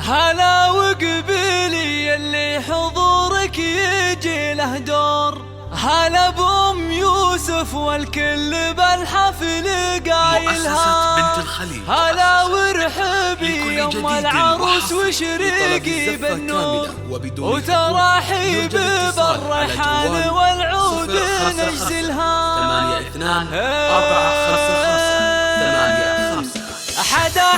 هلا وقبيلي اللي حضورك يجي له دور، هلا بأم يوسف والكل بالحفل قايلها. بنت الخليل هلا ورحبي يا ام العروس وشريقي بالنور، وتراحيب بالريحان والعود نجزلها. 82 455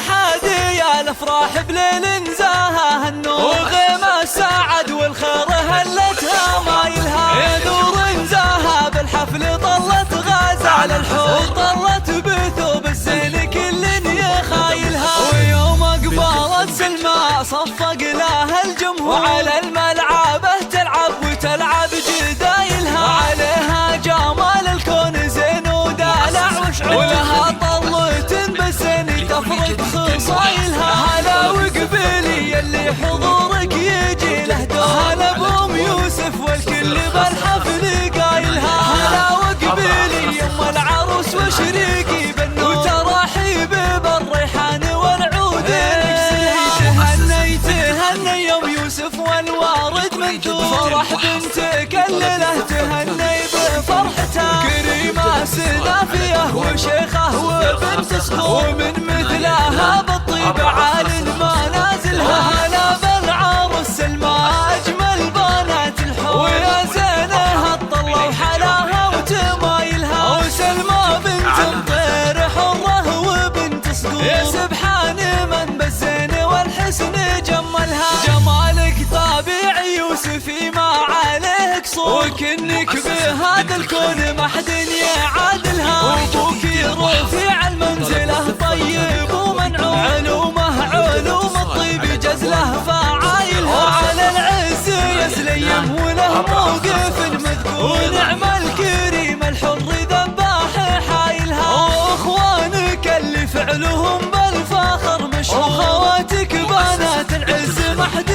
حدا يا الافراح بليل نزاها النور، وغيمة سعد والخير هلتها مايلها. نور نزاها بالحفل طلت غازة على الحوض، طلت بثوب الزين كل يخايلها. ويوم قبالت سلمى صفق لها الجمهور، وعلى الملعبة تلعب وتلعب جدايلها. عليها جمال الكون زين ودلع وشعور، ولها طلة بالزين تفرق خصايلها. هلا وقبيلي اللي حضورك يجي له دور، هلا بأم يوسف والكل بالحفل قايلها. هلا وقبيلي ام العروس وشريقي بالنور، وتراحيب بالريحان والعود نجزلها. تهني تهني يا ام يوسف والوارد منثور، فرح بنتك الليله تهني بفرحتها. كريمه سنافيه وشيخه وبنت صخور، ومن مثلها بالطيب عال منازلها. هلا بالعروس سلمى اجمل بنات الحور، ويا زينها الطله وحلاها وتمايلها. وسلمى بنت مطير حره وبنت صقور، يا سبحان من بالزين والحسن جملها. جمالك طبيعي يوسفي ما عليه قصور، وكنك بهذا الكون ما حد يعادلها. وابوك رفيع المنزله طيب ومنعوم، علومه علوم الطيب جزله فعايلها. وعلى العز يسليم وله موقف مذكور، ونعم الكريم الحر ذباح حايلها. واخوانك اللي فعلهم بالفخر مشهور، وخواتك بنات العز ما حد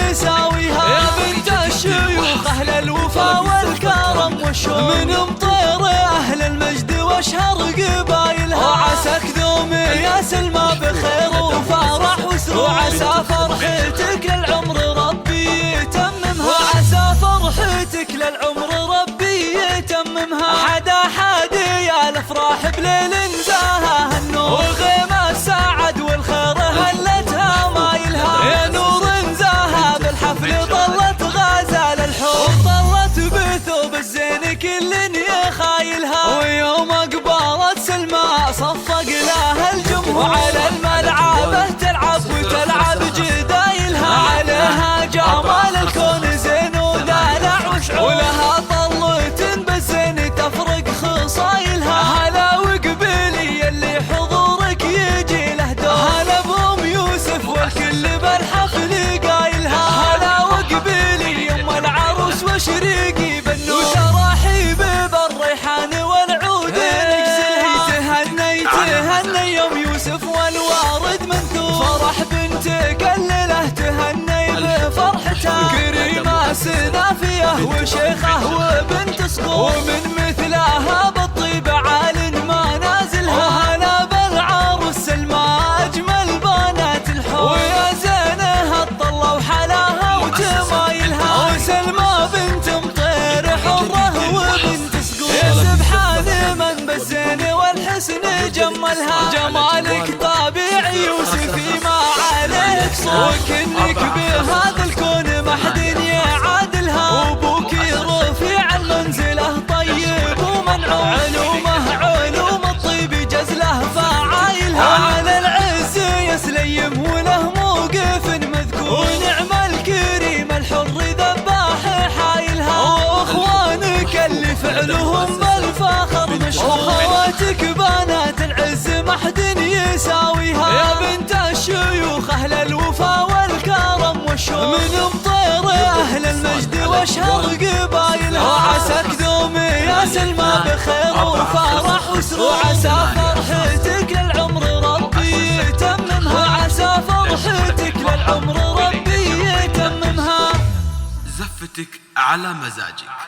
يساويها. يا بنت الشيوخ اهل الوفا والكرم والشور، من مطير اهل المجد واشهر قبايلها. وعساك دوم يا سلمى بخير وفرح وسرور، وعسى فرحتك للعمر ربي يتممها. وعسى فرحتك للعمر ربي يتممها. حدا يا الافراح بليل نزاها النور، وغيمة سعد والخير هلتها مايلها. يا نور نزاها بالحفل طلت غازة للحوض، طلت بثوب الزين كل يخايلها. ويوم قبالت سلمى صفق لها الجمهور، وعلى الملعبة تلعب وتلعب جدايلها. عليها جمال الكون زين ودلع وشعور، ولها طلة بالزين تفرق خصايلها. هلا وقبيلي اللي حضورك يجي له دور، هلا بأم يوسف والكل بالحفل قايلها. هلا وقبيلي ام العروس وشريقي بالنور، وتراحيب بالريحان والعود نجزلها. تهني تهني يا ام يوسف والوارد منثور، فرح بنتك الليله تهني بفرحتها. كريمه سنافيه وشيخه وبنت صقور، ومن مثلها بالطيب عال منازلها. هلا بالعروس سلمى اجمل بنات الحور، ويا زينها الطله وحلاها وتمايلها. وسلمى بنت مطير حره وبنت صقور، يا سبحان من بالزين والحسن جملها. جمالك طبيعي يوسفي ما عليه قصور، وكنك بهذا الكون ما حد يعادلها. وابوك رفيع المنزله طيب ومنعوم، علومه علوم الطيب جزله فعايلها. على العز يسليم وله موقف مذكور، ونعم الكريم الحر ذباح حايلها. واخوانك اللي فعلهم بالفخر مشهور، وخواتك بنات العز ما حد يساويها. يا بنت الشيوخ اهل الوفا والكرم والشور، من مطير اهل المجد واشهر قبايلها. وعساك دوم يا سلمى بخير وفرح وسرور، وعسى فرحتك للعمر ربي يتممها. وعسى فرحتك للعمر ربي يتممها. زفتك على مزاجك.